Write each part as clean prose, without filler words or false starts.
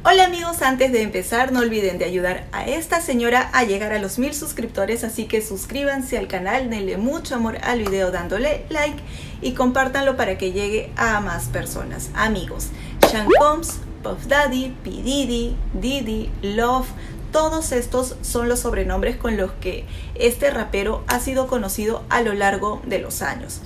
Hola amigos, antes de empezar no olviden de ayudar a esta señora a llegar a los 1000 suscriptores, así que suscríbanse al canal, denle mucho amor al video dándole like y compártanlo para que llegue a más personas. Amigos, Sean Combs, Puff Daddy, P. Diddy, Love, todos estos son los sobrenombres con los que este rapero ha sido conocido a lo largo de los años.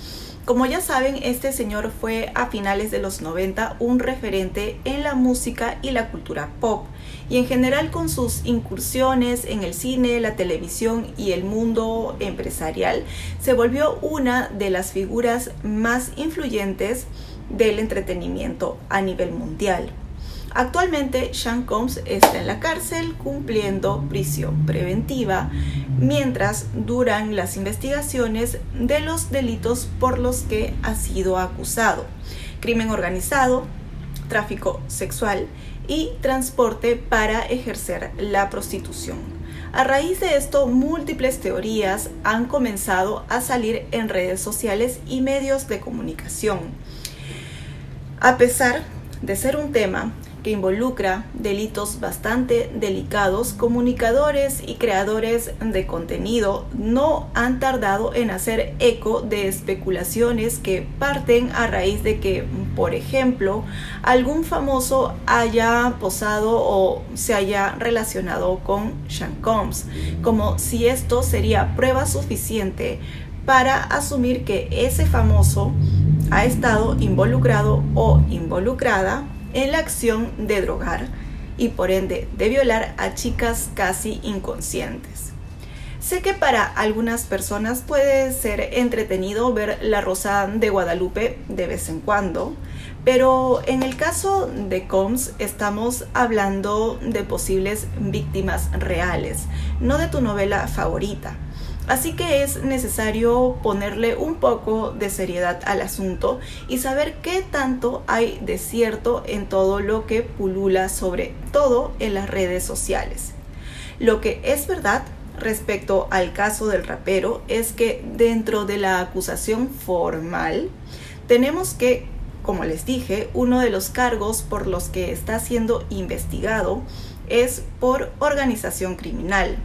Como ya saben, este señor fue a finales de los 90 un referente en la música y la cultura pop, y en general con sus incursiones en el cine, la televisión y el mundo empresarial, se volvió una de las figuras más influyentes del entretenimiento a nivel mundial. Actualmente, Sean Combs está en la cárcel cumpliendo prisión preventiva mientras duran las investigaciones de los delitos por los que ha sido acusado: crimen organizado, tráfico sexual y transporte para ejercer la prostitución. A raíz de esto, múltiples teorías han comenzado a salir en redes sociales y medios de comunicación. A pesar de ser un tema que involucra delitos bastante delicados, comunicadores y creadores de contenido no han tardado en hacer eco de especulaciones que parten a raíz de que, por ejemplo, algún famoso haya posado o se haya relacionado con Sean Combs, como si esto sería prueba suficiente para asumir que ese famoso ha estado involucrado o involucrada en la acción de drogar y por ende de violar a chicas casi inconscientes. Sé que para algunas personas puede ser entretenido ver La Rosa de Guadalupe de vez en cuando, pero en el caso de Combs estamos hablando de posibles víctimas reales, no de tu novela favorita. Así que es necesario ponerle un poco de seriedad al asunto y saber qué tanto hay de cierto en todo lo que pulula, sobre todo en las redes sociales. Lo que es verdad respecto al caso del rapero es que dentro de la acusación formal tenemos que, como les dije, uno de los cargos por los que está siendo investigado es por organización criminal,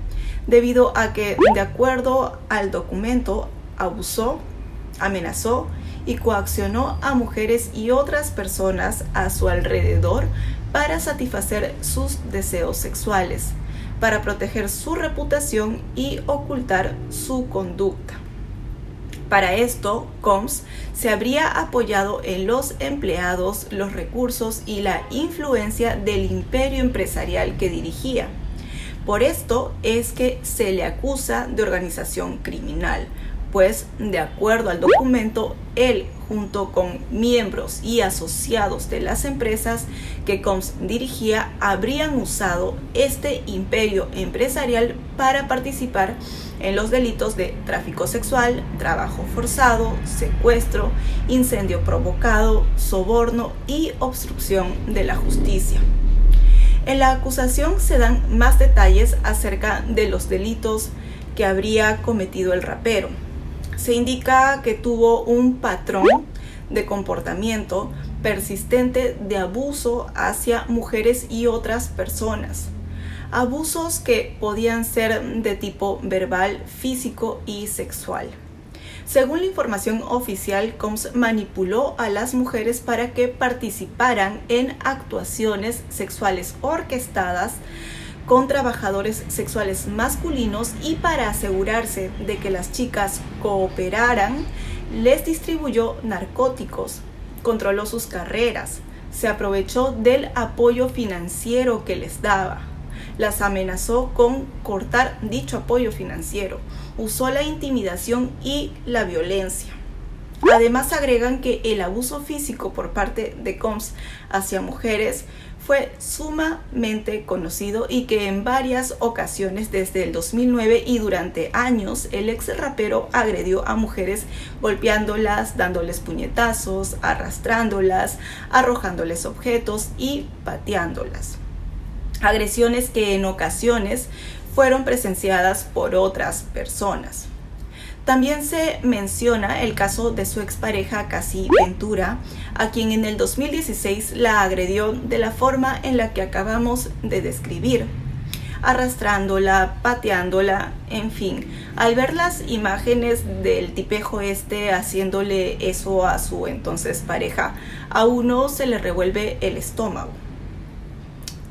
debido a que, de acuerdo al documento, abusó, amenazó y coaccionó a mujeres y otras personas a su alrededor para satisfacer sus deseos sexuales, para proteger su reputación y ocultar su conducta. Para esto, Combs se habría apoyado en los empleados, los recursos y la influencia del imperio empresarial que dirigía. Por esto es que se le acusa de organización criminal, pues de acuerdo al documento, él, junto con miembros y asociados de las empresas que Combs dirigía, habrían usado este imperio empresarial para participar en los delitos de tráfico sexual, trabajo forzado, secuestro, incendio provocado, soborno y obstrucción de la justicia. En la acusación se dan más detalles acerca de los delitos que habría cometido el rapero. Se indica que tuvo un patrón de comportamiento persistente de abuso hacia mujeres y otras personas. Abusos que podían ser de tipo verbal, físico y sexual. Según la información oficial, Combs manipuló a las mujeres para que participaran en actuaciones sexuales orquestadas con trabajadores sexuales masculinos, y para asegurarse de que las chicas cooperaran, les distribuyó narcóticos, controló sus carreras, se aprovechó del apoyo financiero que les daba, las amenazó con cortar dicho apoyo financiero, usó la intimidación y la violencia. Además, agregan que el abuso físico por parte de Combs hacia mujeres fue sumamente conocido y que en varias ocasiones desde el 2009 y durante años el ex rapero agredió a mujeres golpeándolas, dándoles puñetazos, arrastrándolas, arrojándoles objetos y pateándolas. Agresiones que en ocasiones fueron presenciadas por otras personas. También se menciona el caso de su expareja Cassie Ventura, a quien en el 2016 la agredió de la forma en la que acabamos de describir, arrastrándola, pateándola, en fin. Al ver las imágenes del tipejo haciéndole eso a su entonces pareja, a uno se le revuelve el estómago.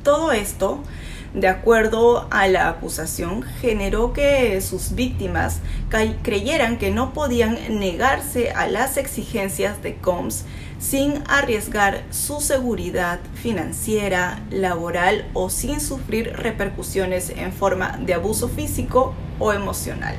Todo esto, de acuerdo a la acusación, generó que sus víctimas creyeran que no podían negarse a las exigencias de Combs sin arriesgar su seguridad financiera, laboral o sin sufrir repercusiones en forma de abuso físico o emocional.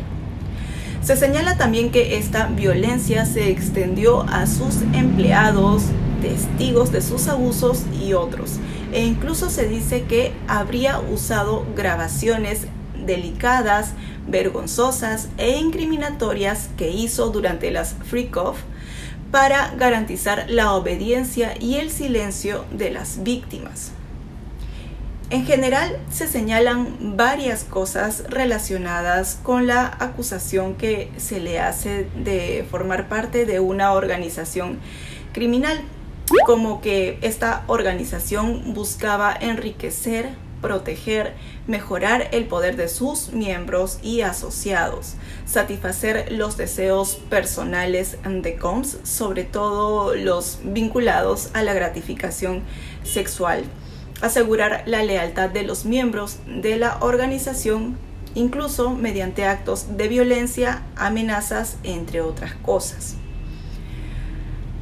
Se señala también que esta violencia se extendió a sus empleados, testigos de sus abusos y otros, e incluso se dice que habría usado grabaciones delicadas, vergonzosas e incriminatorias que hizo durante las freak-off para garantizar la obediencia y el silencio de las víctimas. En general, se señalan varias cosas relacionadas con la acusación que se le hace de formar parte de una organización criminal, como que esta organización buscaba enriquecer, proteger, mejorar el poder de sus miembros y asociados, satisfacer los deseos personales de Combs, sobre todo los vinculados a la gratificación sexual, asegurar la lealtad de los miembros de la organización, incluso mediante actos de violencia, amenazas, entre otras cosas.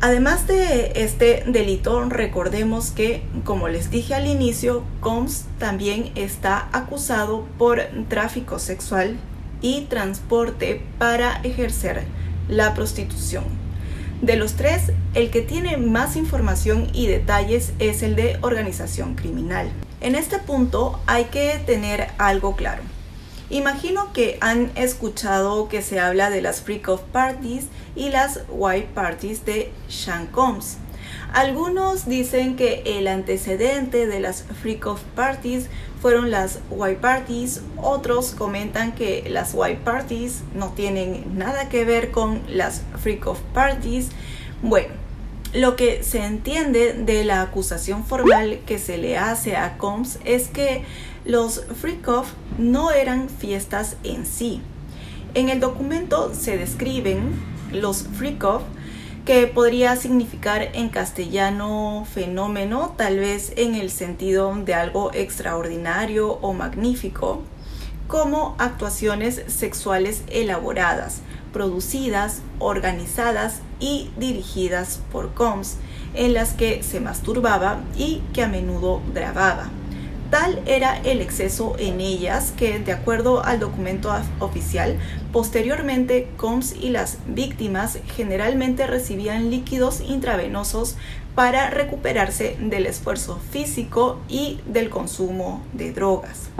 Además de este delito, recordemos que, como les dije al inicio, Combs también está acusado por tráfico sexual y transporte para ejercer la prostitución. De los tres, el que tiene más información y detalles es el de organización criminal. En este punto hay que tener algo claro. Imagino que han escuchado que se habla de las freak-off parties y las white parties de Sean Combs. Algunos dicen que el antecedente de las freak-off parties fueron las white parties, otros comentan que las white parties no tienen nada que ver con las freak-off parties. Bueno, lo que se entiende de la acusación formal que se le hace a Combs es que los freak-off no eran fiestas en sí. En el documento se describen los freak-off, que podría significar en castellano fenómeno, tal vez en el sentido de algo extraordinario o magnífico, como actuaciones sexuales elaboradas, producidas, organizadas y dirigidas por Combs, en las que se masturbaba y que a menudo grababa. Tal era el exceso en ellas que, de acuerdo al documento oficial, posteriormente Combs y las víctimas generalmente recibían líquidos intravenosos para recuperarse del esfuerzo físico y del consumo de drogas.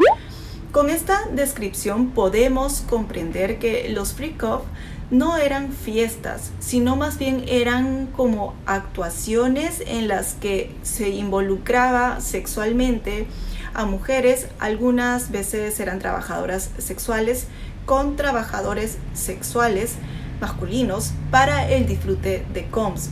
Con esta descripción podemos comprender que los freak-off no eran fiestas, sino más bien eran como actuaciones en las que se involucraba sexualmente a mujeres, algunas veces eran trabajadoras sexuales, con trabajadores sexuales masculinos para el disfrute de Combs.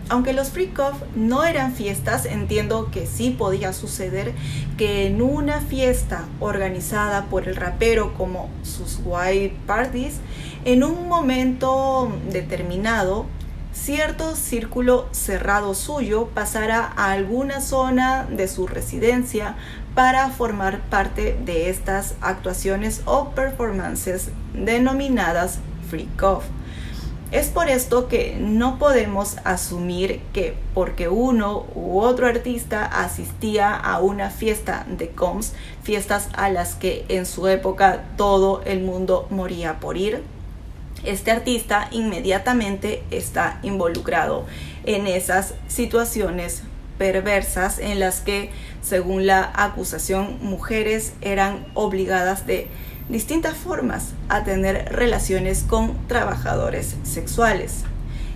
Aunque los freak-off no eran fiestas, entiendo que sí podía suceder que en una fiesta organizada por el rapero como sus white parties, en un momento determinado, cierto círculo cerrado suyo pasara a alguna zona de su residencia para formar parte de estas actuaciones o performances denominadas freak-off. Es por esto que no podemos asumir que porque uno u otro artista asistía a una fiesta de Combs, fiestas a las que en su época todo el mundo moría por ir, este artista inmediatamente está involucrado en esas situaciones perversas en las que, según la acusación, mujeres eran obligadas de distintas formas a tener relaciones con trabajadores sexuales.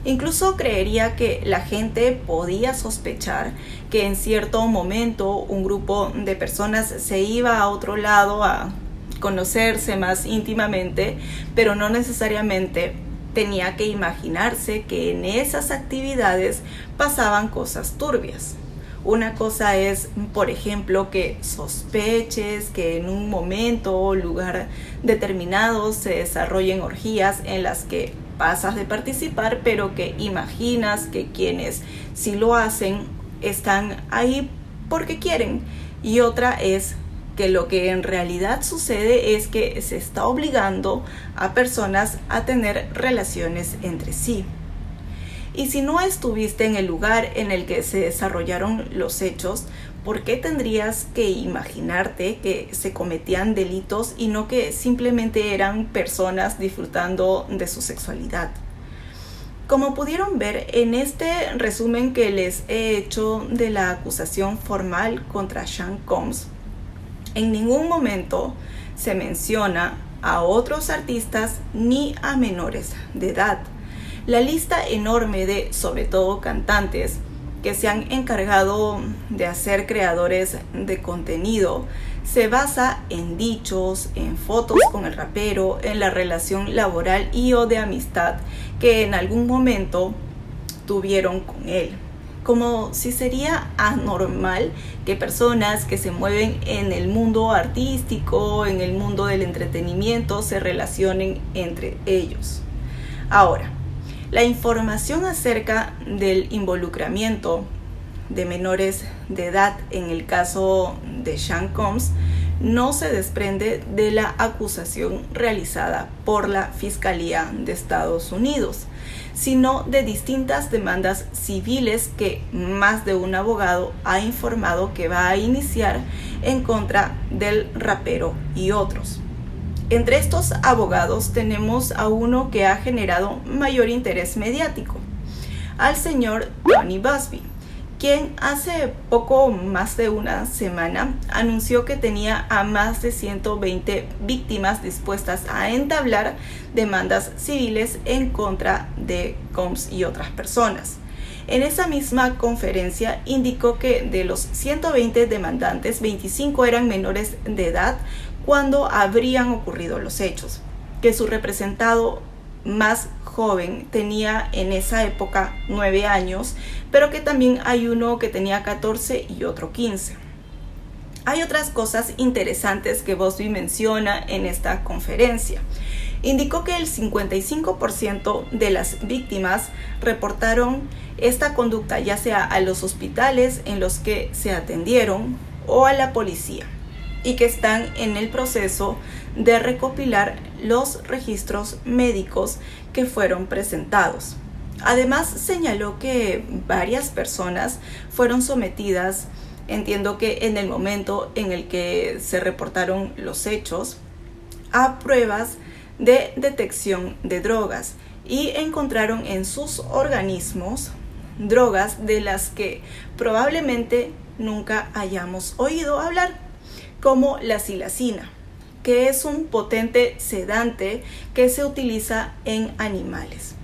Incluso creería que la gente podía sospechar que en cierto momento un grupo de personas se iba a otro lado a conocerse más íntimamente, pero no necesariamente tenía que imaginarse que en esas actividades pasaban cosas turbias. Una cosa es, por ejemplo, que sospeches que en un momento o lugar determinado se desarrollen orgías en las que pasas de participar, pero que imaginas que quienes sí lo hacen están ahí porque quieren. Y otra es que lo que en realidad sucede es que se está obligando a personas a tener relaciones entre sí. Y si no estuviste en el lugar en el que se desarrollaron los hechos, ¿por qué tendrías que imaginarte que se cometían delitos y no que simplemente eran personas disfrutando de su sexualidad? Como pudieron ver en este resumen que les he hecho de la acusación formal contra Sean Combs, en ningún momento se menciona a otros artistas ni a menores de edad. La lista enorme de, sobre todo, cantantes que se han encargado de ser creadores de contenido se basa en dichos, en fotos con el rapero, en la relación laboral y o de amistad que en algún momento tuvieron con él. Como si sería anormal que personas que se mueven en el mundo artístico, en el mundo del entretenimiento, se relacionen entre ellos. Ahora, la información acerca del involucramiento de menores de edad en el caso de Sean Combs no se desprende de la acusación realizada por la Fiscalía de Estados Unidos, sino de distintas demandas civiles que más de un abogado ha informado que va a iniciar en contra del rapero y otros. Entre estos abogados tenemos a uno que ha generado mayor interés mediático, al señor Tony Buzbee, quien hace poco más de una semana anunció que tenía a más de 120 víctimas dispuestas a entablar demandas civiles en contra de Combs y otras personas. En esa misma conferencia indicó que de los 120 demandantes, 25 eran menores de edad cuando habrían ocurrido los hechos, que su representado más joven tenía en esa época 9 años, pero que también hay uno que tenía 14 y otro 15. Hay otras cosas interesantes que Buzbee menciona en esta conferencia. Indicó que el 55% de las víctimas reportaron esta conducta ya sea a los hospitales en los que se atendieron o a la policía, y que están en el proceso de recopilar los registros médicos que fueron presentados. Además, señaló que varias personas fueron sometidas, entiendo que en el momento en el que se reportaron los hechos, a pruebas de detección de drogas y encontraron en sus organismos drogas de las que probablemente nunca hayamos oído hablar, como la psilocibina, que es un potente sedante que se utiliza en animales.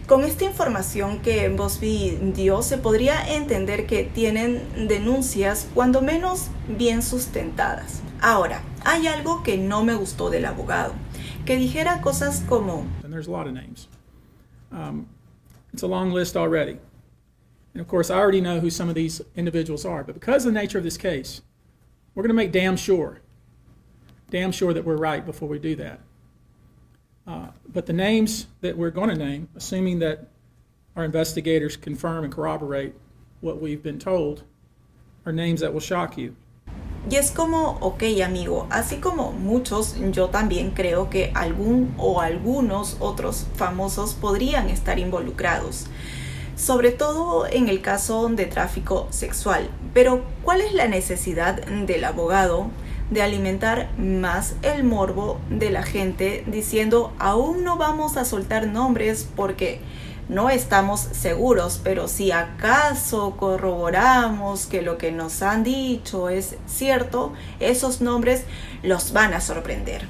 Con esta información que Buzbee dio, se podría entender que tienen denuncias cuando menos bien sustentadas. Ahora, hay algo que no me gustó del abogado, que dijera cosas como And there's a lot of names. It's a long list already. And of course, I already know who some of these individuals are, but because of the nature of this case, we're going to make damn sure that we're right before we do that. But the names that we're going to name, assuming that our investigators confirm and corroborate what we've been told, are names that will shock you. Y es como, ok amigo, así como muchos, yo también creo que algún o algunos otros famosos podrían estar involucrados, sobre todo en el caso de tráfico sexual. Pero, ¿cuál es la necesidad del abogado de alimentar más el morbo de la gente diciendo aún no vamos a soltar nombres porque no estamos seguros, pero si acaso corroboramos que lo que nos han dicho es cierto, esos nombres los van a sorprender?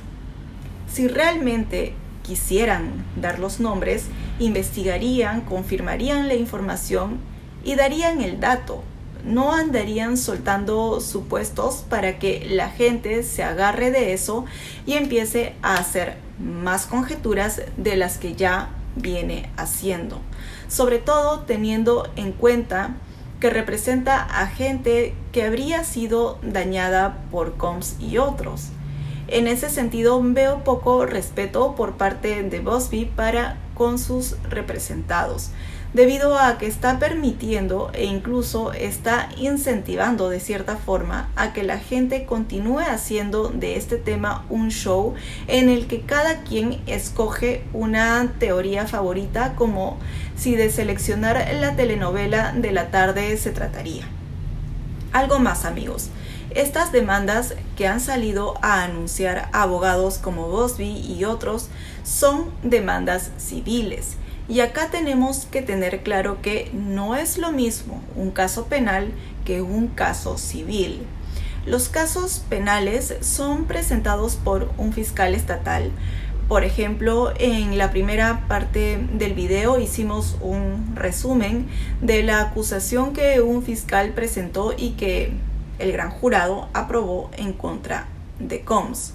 Si realmente quisieran dar los nombres, investigarían, confirmarían la información y darían el dato. No andarían soltando supuestos para que la gente se agarre de eso y empiece a hacer más conjeturas de las que ya viene haciendo, sobre todo teniendo en cuenta que representa a gente que habría sido dañada por Combs y otros. En ese sentido, veo poco respeto por parte de Buzbee para con sus representados, debido a que está permitiendo e incluso está incentivando de cierta forma a que la gente continúe haciendo de este tema un show en el que cada quien escoge una teoría favorita, como si de seleccionar la telenovela de la tarde se trataría. Algo más, amigos. Estas demandas que han salido a anunciar abogados como Buzbee y otros son demandas civiles. Y acá tenemos que tener claro que no es lo mismo un caso penal que un caso civil. Los casos penales son presentados por un fiscal estatal. Por ejemplo, en la primera parte del video hicimos un resumen de la acusación que un fiscal presentó y que el gran jurado aprobó en contra de Combs.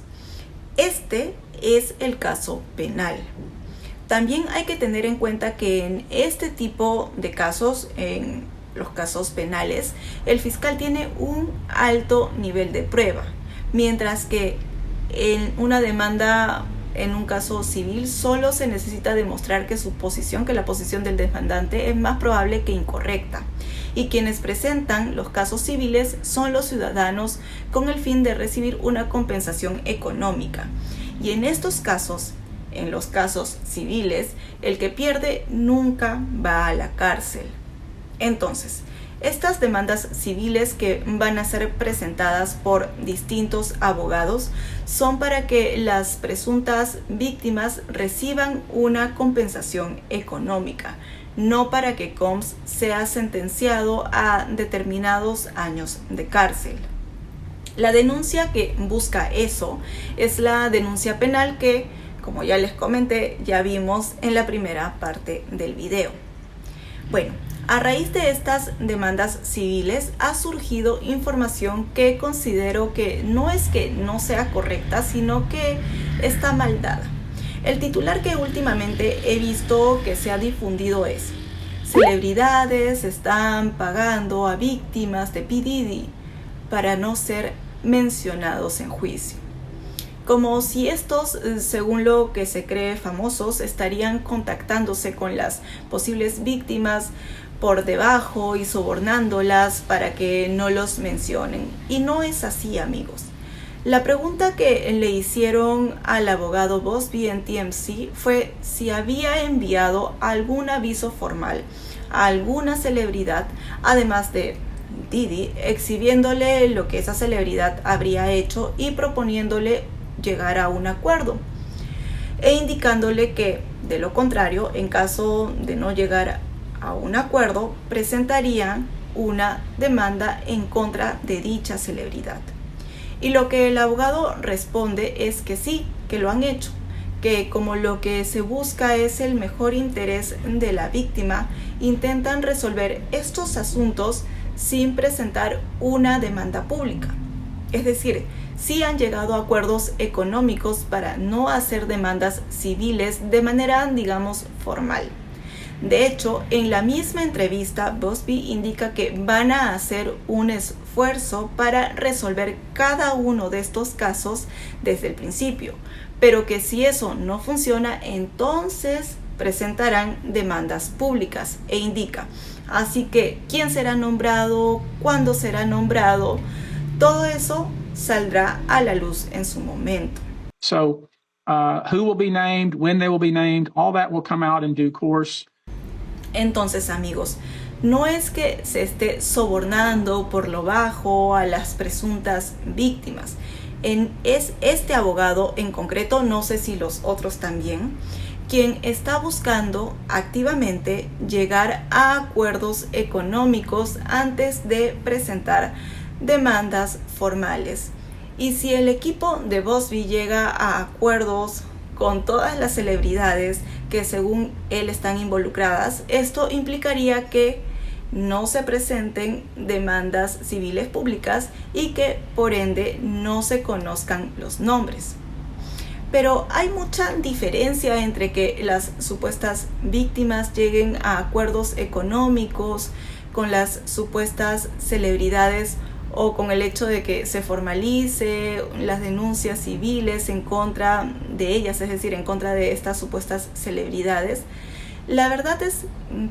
Este es el caso penal. También hay que tener en cuenta que en este tipo de casos, en los casos penales, el fiscal tiene un alto nivel de prueba, mientras que en una demanda, en un caso civil, solo se necesita demostrar que la posición del demandante es más probable que incorrecta. Y quienes presentan los casos civiles son los ciudadanos con el fin de recibir una compensación económica. Y en estos casos, en los casos civiles, el que pierde nunca va a la cárcel. Entonces, estas demandas civiles que van a ser presentadas por distintos abogados son para que las presuntas víctimas reciban una compensación económica, no para que Combs sea sentenciado a determinados años de cárcel. La denuncia que busca eso es la denuncia penal que, como ya les comenté, ya vimos en la primera parte del video. Bueno, a raíz de estas demandas civiles ha surgido información que considero que no sea correcta, sino que está mal dada. El titular que últimamente he visto que se ha difundido es: celebridades están pagando a víctimas de P. Diddy para no ser mencionados en juicio. Como si estos, según lo que se cree, famosos, estarían contactándose con las posibles víctimas por debajo y sobornándolas para que no los mencionen. Y no es así, amigos. La pregunta que le hicieron al abogado Buzbee en TMZ fue si había enviado algún aviso formal a alguna celebridad, además de Diddy, exhibiéndole lo que esa celebridad habría hecho y proponiéndole llegar a un acuerdo, e indicándole que, de lo contrario, en caso de no llegar a un acuerdo, presentarían una demanda en contra de dicha celebridad. Y lo que el abogado responde es que sí, que lo han hecho, que como lo que se busca es el mejor interés de la víctima, intentan resolver estos asuntos sin presentar una demanda pública. Es decir, sí han llegado a acuerdos económicos para no hacer demandas civiles de manera, digamos, formal. De hecho, en la misma entrevista, Buzbee indica que van a hacer un esfuerzo para resolver cada uno de estos casos desde el principio, pero que si eso no funciona, entonces presentarán demandas públicas, e indica: así que quién será nombrado, cuándo será nombrado, todo eso saldrá a la luz en su momento. So, who will be named, when they will be named, all that will come out in due course. Entonces, amigos, no es que se esté sobornando por lo bajo a las presuntas víctimas. Es este abogado en concreto, no sé si los otros también, quien está buscando activamente llegar a acuerdos económicos antes de presentar demandas formales. Y si el equipo de Buzbee llega a acuerdos con todas las celebridades que según él están involucradas, esto implicaría que no se presenten demandas civiles públicas y que por ende no se conozcan los nombres. Pero hay mucha diferencia entre que las supuestas víctimas lleguen a acuerdos económicos con las supuestas celebridades o con el hecho de que se formalice las denuncias civiles en contra de ellas, es decir, en contra de estas supuestas celebridades. La verdad es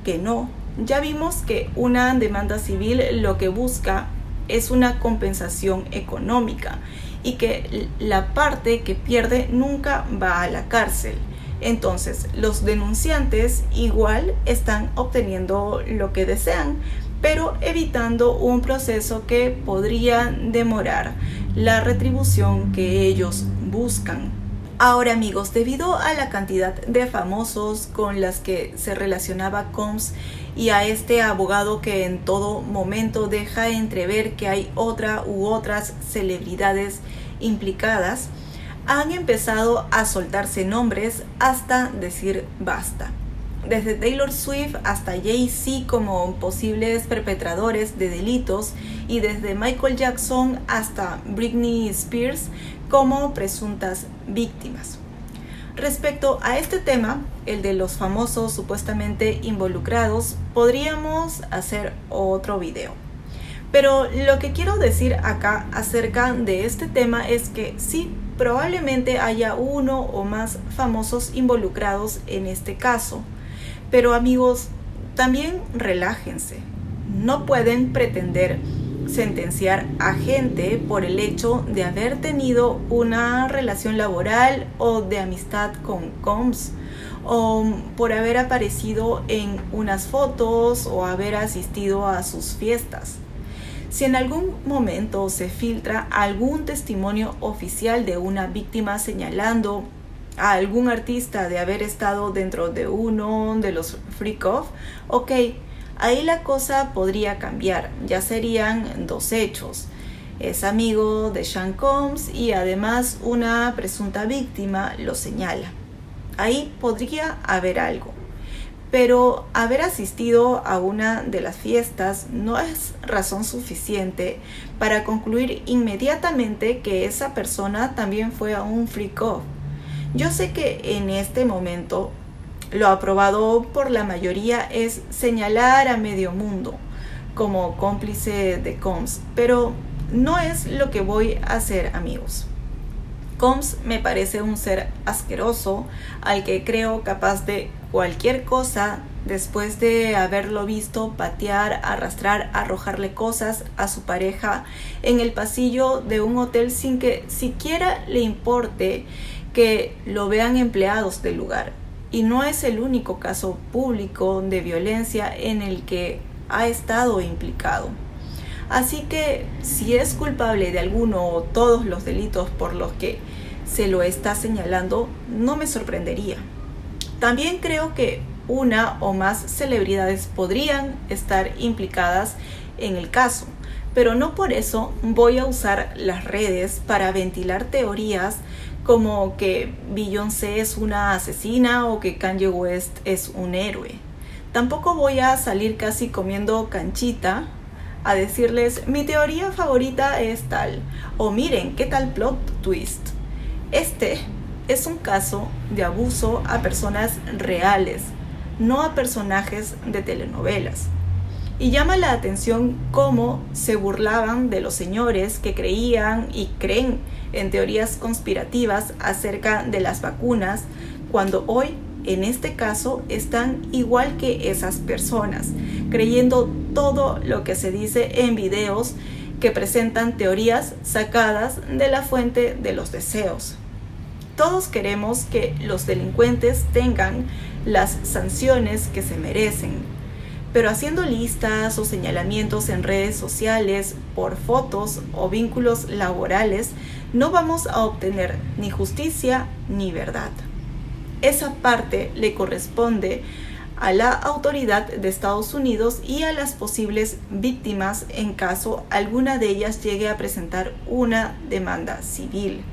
que no. Ya vimos que una demanda civil lo que busca es una compensación económica y que la parte que pierde nunca va a la cárcel. Entonces, los denunciantes igual están obteniendo lo que desean, pero evitando un proceso que podría demorar la retribución que ellos buscan. Ahora amigos, debido a la cantidad de famosos con las que se relacionaba Combs y a este abogado que en todo momento deja entrever que hay otra u otras celebridades implicadas, han empezado a soltarse nombres hasta decir basta. Desde Taylor Swift hasta Jay-Z como posibles perpetradores de delitos y desde Michael Jackson hasta Britney Spears como presuntas víctimas. Respecto a este tema, el de los famosos supuestamente involucrados, podríamos hacer otro video. Pero lo que quiero decir acá acerca de este tema es que sí, probablemente haya uno o más famosos involucrados en este caso. Pero amigos, también relájense. No pueden pretender sentenciar a gente por el hecho de haber tenido una relación laboral o de amistad con Combs, o por haber aparecido en unas fotos o haber asistido a sus fiestas. Si en algún momento se filtra algún testimonio oficial de una víctima señalando a algún artista de haber estado dentro de uno de los freak-off, ok, ahí la cosa podría cambiar, ya serían dos hechos. Es amigo de Sean Combs y además una presunta víctima lo señala. Ahí podría haber algo. Pero haber asistido a una de las fiestas no es razón suficiente para concluir inmediatamente que esa persona también fue a un freak-off. Yo sé que en este momento lo aprobado por la mayoría es señalar a medio mundo como cómplice de Combs, pero no es lo que voy a hacer, amigos. Combs me parece un ser asqueroso al que creo capaz de cualquier cosa después de haberlo visto patear, arrastrar, arrojarle cosas a su pareja en el pasillo de un hotel sin que siquiera le importe que lo vean empleados del lugar. Y no es el único caso público de violencia en el que ha estado implicado. Así que si es culpable de alguno o todos los delitos por los que se lo está señalando, no me sorprendería. También creo que una o más celebridades podrían estar implicadas en el caso, pero no por eso voy a usar las redes para ventilar teorías como que Beyoncé es una asesina o que Kanye West es un héroe. Tampoco voy a salir casi comiendo canchita a decirles mi teoría favorita es tal, o miren qué tal plot twist. Este es un caso de abuso a personas reales, no a personajes de telenovelas. Y llama la atención cómo se burlaban de los señores que creían y creen en teorías conspirativas acerca de las vacunas, cuando hoy, en este caso, están igual que esas personas, creyendo todo lo que se dice en videos que presentan teorías sacadas de la fuente de los deseos. Todos queremos que los delincuentes tengan las sanciones que se merecen, pero haciendo listas o señalamientos en redes sociales por fotos o vínculos laborales, no vamos a obtener ni justicia ni verdad. Esa parte le corresponde a la autoridad de Estados Unidos y a las posibles víctimas en caso alguna de ellas llegue a presentar una demanda civil.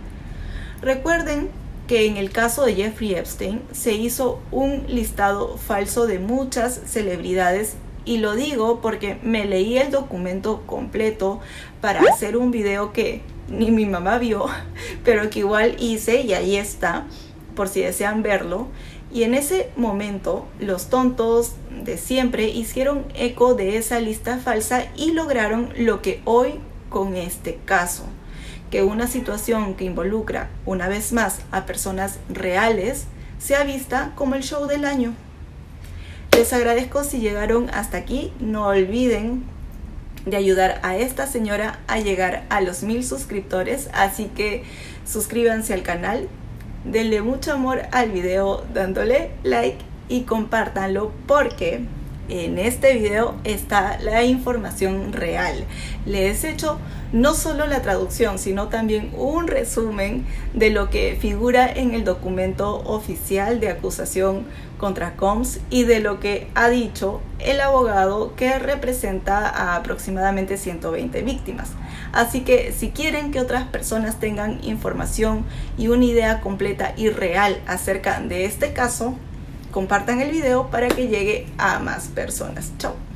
Recuerden que en el caso de Jeffrey Epstein se hizo un listado falso de muchas celebridades, y lo digo porque me leí el documento completo para hacer un video que ni mi mamá vio, pero que igual hice y ahí está, por si desean verlo. Y en ese momento, los tontos de siempre hicieron eco de esa lista falsa y lograron lo que hoy con este caso, que una situación que involucra una vez más a personas reales sea vista como el show del año. Les agradezco si llegaron hasta aquí. No olviden de ayudar a esta señora a llegar a los 1000 suscriptores, así que suscríbanse al canal, denle mucho amor al video dándole like y compártanlo, porque en este video está la información real. Les he hecho no solo la traducción, sino también un resumen de lo que figura en el documento oficial de acusación contra Combs y de lo que ha dicho el abogado que representa a aproximadamente 120 víctimas. Así que si quieren que otras personas tengan información y una idea completa y real acerca de este caso, compartan el video para que llegue a más personas. Chao.